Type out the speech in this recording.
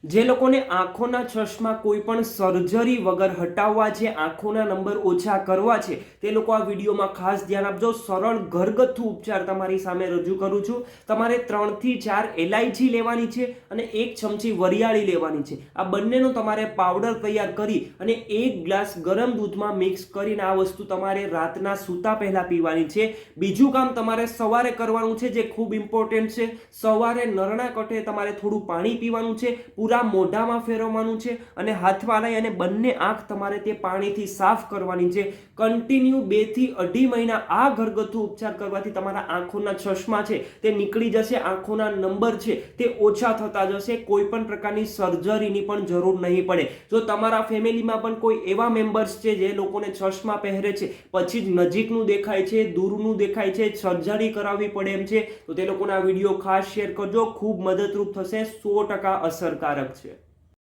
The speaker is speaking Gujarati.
જે લોકોને આંખોના ચશ્મા કોઈ પણ સર્જરી વગર હટાવવા છે, આંખોના નંબર ઓછા કરવા છે, તે લોકો આ વિડીયોમાં ખાસ ધ્યાન આપજો. સરળ ઘરગથ્થુ ઉપચાર તમારી સામે રજૂ કરું છું. તમારે 3 થી 4 એલાયચી લેવાની છે અને 1 ચમચી વરિયાળી લેવાની છે. આ બંનેનો તમારે પાવડર તૈયાર કરી અને 1 ગ્લાસ ગરમ દૂધમાં મિક્સ કરીને આ વસ્તુ તમારે રાતના સૂતા પહેલા પીવાની છે. બીજું કામ તમારે સવારે કરવાનું છે, જે ખૂબ ઇમ્પોર્ટન્ટ છે. સવારે નરણા કઠે તમારે થોડું પાણી પીવાનું છે, પૂરા મોઢામાં ફેરવવાનું છે અને હાથમાં લઈ અને બંને આંખ તમારે તે પાણીથી સાફ કરવાની છે. કન્ટિન્યુ 2 થી 2.5 મહિના આ ઘરગથ્થુ ઉપચાર કરવાથી તમારા આંખોના ચશ્મા છે તે નીકળી જશે, આંખોના નંબર છે તે ઓછા થતા જશે. કોઈ પણ પ્રકારની સર્જરીની પણ જરૂર નહીં પડે. જો તમારા ફેમિલીમાં પણ કોઈ એવા મેમ્બર્સ છે જે લોકોને ચશ્મા પહેરે છે પછી જ નજીકનું દેખાય છે, દૂરનું દેખાય છે, સર્જરી કરાવવી પડે એમ છે, તો તે લોકોના વિડીયો ખાસ શેર કરજો. ખૂબ મદદરૂપ થશે, 100% અસરકારક છે.